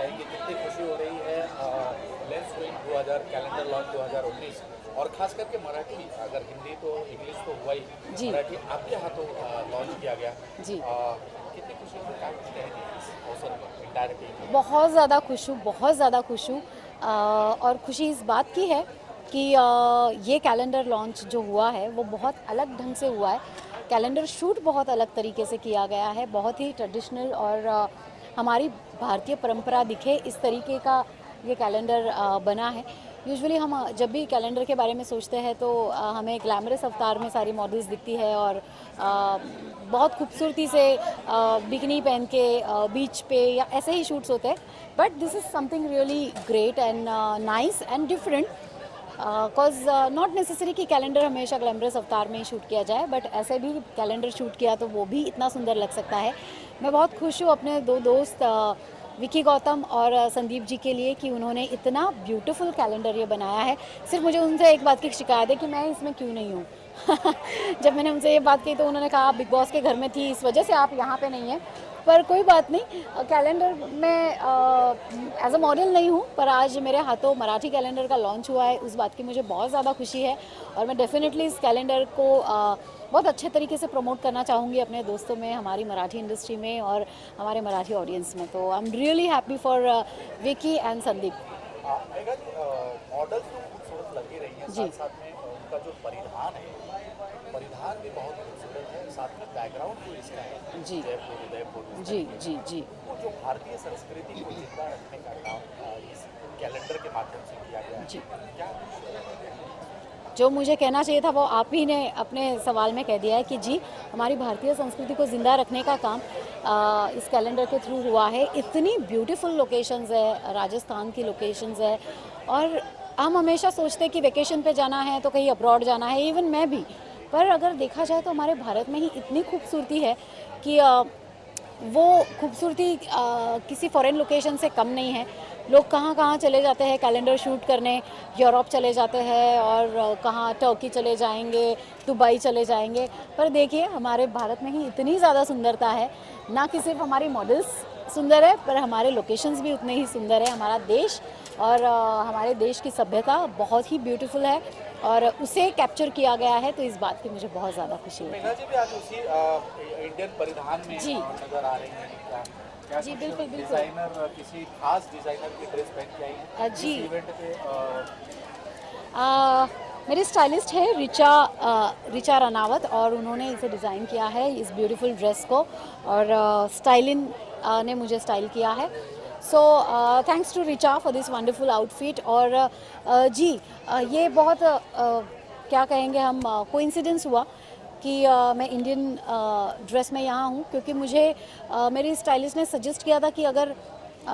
चाहेंगे कितनी खुशी हो रही है लेट्स क्वीन 2000 कैलेंडर लॉन्च 2019 और खास करके मराठी, अगर हिंदी तो इंग्लिश तो हुआ ही, जी मराठी आपके हाथों लॉन्च किया गया। जी। कितनी खुशी हो, क्या कुछ कहेंगे इस अवसर पर डायरेक्टली? बहुत ज़्यादा खुश हूँ, बहुत ज़्यादा खुश हूँ। और खुशी इस बात की है कि ये कैलेंडर लॉन्च जो हुआ है वो बहुत अलग ढंग से हुआ है। कैलेंडर शूट बहुत अलग तरीके से किया गया है, बहुत ही ट्रेडिशनल और हमारी भारतीय परंपरा दिखे इस तरीके का ये कैलेंडर बना है। यूजुअली हम जब भी कैलेंडर के बारे में सोचते हैं तो हमें ग्लैमरस अवतार में सारी मॉडल्स दिखती है और बहुत खूबसूरती से बिकनी पहन के बीच पे या ऐसे ही शूट्स होते हैं। But this is something really great and nice and different, cause not necessary कि कैलेंडर हमेशा ग्लैमरस अवतार में ही शूट किया जाए, बट ऐसे भी कैलेंडर शूट किया तो वो भी इतना सुंदर लग सकता है। मैं बहुत खुश हूँ अपने दो दोस्त विकी गौतम और संदीप जी के लिए कि उन्होंने इतना ब्यूटीफुल कैलेंडर ये बनाया है। सिर्फ मुझे उनसे एक बात की शिकायत है कि मैं इसमें क्यों नहीं हूँ। जब मैंने उनसे ये बात कही तो उन्होंने कहा आप बिग बॉस के घर में थी, इस वजह से आप यहाँ पे नहीं हैं। पर कोई बात नहीं, कैलेंडर में एज अ मॉडल नहीं हूँ, पर आज मेरे हाथों मराठी कैलेंडर का लॉन्च हुआ है, उस बात की मुझे बहुत ज़्यादा खुशी है। और मैं डेफिनेटली इस कैलेंडर को बहुत अच्छे तरीके से प्रमोट करना चाहूँगी अपने दोस्तों में, हमारी मराठी इंडस्ट्री में और हमारे मराठी ऑडियंस में। तो I am really happy for Vicky and Sandeep. Megha ji, models तो खूबसूरत लग ही रही हैं, जी साथ साथ में उनका जो परिधान है, परिधान भी बहुत खूबसूरत है, साथ में बैकग्राउंड जो इसका है जी जयपुर उदयपुर इस जी तरीके जी का, जी। वो जो भारतीय संस्कृति को जिंदा रखने का काम इस कैलेंडर के माध्यम से किया गया जी, है। क्या जो मुझे कहना चाहिए था वो आप ही ने अपने सवाल में कह दिया है कि जी, हमारी भारतीय संस्कृति को ज़िंदा रखने का काम इस कैलेंडर के थ्रू हुआ है। इतनी ब्यूटीफुल लोकेशंस है, राजस्थान की लोकेशंस है। और हम हमेशा सोचते हैं कि वेकेशन पे जाना है तो कहीं अब्रॉड जाना है, इवन मैं भी। पर अगर देखा जाए तो हमारे भारत में ही इतनी खूबसूरती है कि वो खूबसूरती किसी फॉरेन लोकेशन से कम नहीं है। लोग कहाँ कहाँ चले जाते हैं कैलेंडर शूट करने, यूरोप चले जाते हैं और कहाँ टर्की चले जाएंगे, दुबई चले जाएंगे। पर देखिए हमारे भारत में ही इतनी ज़्यादा सुंदरता है, ना कि सिर्फ हमारी मॉडल्स सुंदर है पर हमारे लोकेशंस भी उतने ही सुंदर है। हमारा देश और हमारे देश की सभ्यता बहुत ही ब्यूटीफुल है और उसे कैप्चर किया गया है, तो इस बात की मुझे बहुत ज़्यादा खुशी है। मेघा जी भी आज उसी इंडियन परिधान में जी नजर आ रही हैं। क्या जी, कुछ बिल्कुल बिल्कुल। डिजाइनर, किसी खास डिजाइनर की ड्रेस पहन के आई हैं जी, इस इवेंट पे? मेरी स्टाइलिस्ट है रिचा रनावत और उन्होंने इसे डिज़ाइन किया है इस ब्यूटीफुल ड्रेस को। और स्टाइलिन ने मुझे स्टाइल किया है। So thanks to Richa for this wonderful outfit. और जी, ये बहुत क्या कहेंगे हम, कोइंसिडेंस हुआ कि मैं इंडियन ड्रेस में यहाँ हूँ, क्योंकि मुझे मेरी स्टाइलिस्ट ने सजेस्ट किया था कि अगर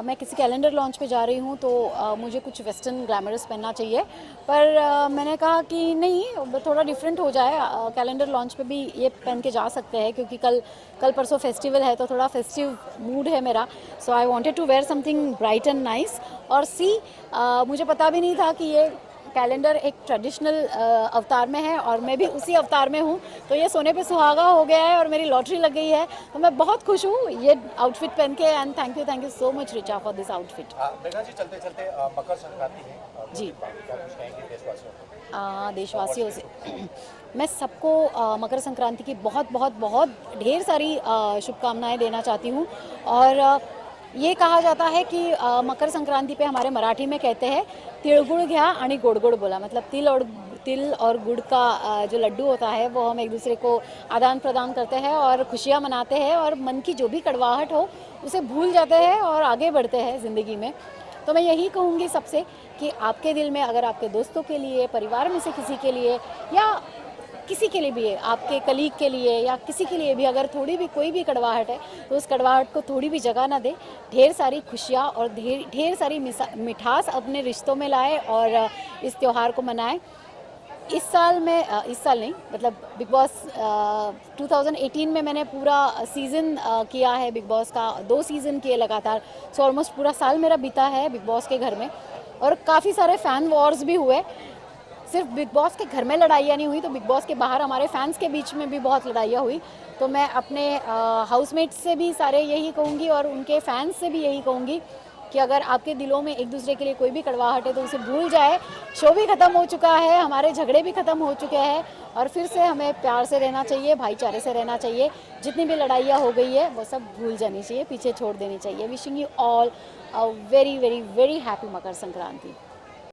मैं किसी कैलेंडर लॉन्च पे जा रही हूँ तो मुझे कुछ वेस्टर्न ग्लैमरस पहनना चाहिए। पर मैंने कहा कि नहीं, थोड़ा डिफरेंट हो जाए, कैलेंडर लॉन्च पे भी ये पहन के जा सकते हैं, क्योंकि कल कल परसों फेस्टिवल है तो थोड़ा फेस्टिव मूड है मेरा। So I wanted to wear something bright and nice. और मुझे पता भी नहीं था कि ये कैलेंडर एक ट्रेडिशनल अवतार में है और मैं भी उसी अवतार में हूँ, तो ये सोने पे सुहागा हो गया है और मेरी लॉटरी लग गई है। तो मैं बहुत खुश हूँ ये आउटफिट पहन के। And thank you so much Richa for this outfit. Megha ji, चलते चलते मकर संक्रांति है, जी। क्या कुछ कहेंगे देशवासियों को? देशवासियों से मैं सबको मकर संक्रांति की बहुत बहुत बहुत ढेर सारी शुभकामनाएं देना चाहती हूँ। और ये कहा जाता है कि मकर संक्रांति पे हमारे मराठी में कहते हैं तिळगुळ घ्या आणि गोड गोड बोला। मतलब तिल और गुड़ का जो लड्डू होता है वो हम एक दूसरे को आदान प्रदान करते हैं और खुशियाँ मनाते हैं और मन की जो भी कड़वाहट हो उसे भूल जाते हैं और आगे बढ़ते हैं ज़िंदगी में। तो मैं यही कहूँगी सबसे कि आपके दिल में अगर आपके दोस्तों के लिए, परिवार में से किसी के लिए या किसी के लिए भी है, आपके कलीग के लिए या किसी के लिए भी अगर थोड़ी भी कोई भी कड़वाहट है तो उस कड़वाहट को थोड़ी भी जगह ना दे। ढेर सारी खुशियाँ और ढेर सारी मिठास अपने रिश्तों में लाए और इस त्यौहार को मनाएं। इस साल नहीं, मतलब बिग बॉस 2018 में मैंने पूरा सीज़न किया है बिग बॉस का, 2 सीज़न किए लगातार। सो ऑलमोस्ट पूरा साल मेरा बीता है बिग बॉस के घर में और काफ़ी सारे फ़ैन वॉर्स भी हुए। सिर्फ बिग बॉस के घर में लड़ाइयाँ नहीं हुई तो बिग बॉस के बाहर हमारे फैंस के बीच में भी बहुत लड़ाइयाँ हुई। तो मैं अपने हाउसमेट्स से भी सारे यही कहूँगी और उनके फैंस से भी यही कहूँगी कि अगर आपके दिलों में एक दूसरे के लिए कोई भी कड़वाहट है तो उसे भूल जाए। शो भी ख़त्म हो चुका है, हमारे झगड़े भी ख़त्म हो चुके हैं और फिर से हमें प्यार से रहना चाहिए, भाईचारे से रहना चाहिए। जितनी भी लड़ाइयाँ हो गई है वो सब भूल जानी चाहिए, पीछे छोड़ देनी चाहिए। Wishing you all a very very very happy Makar Sankranti.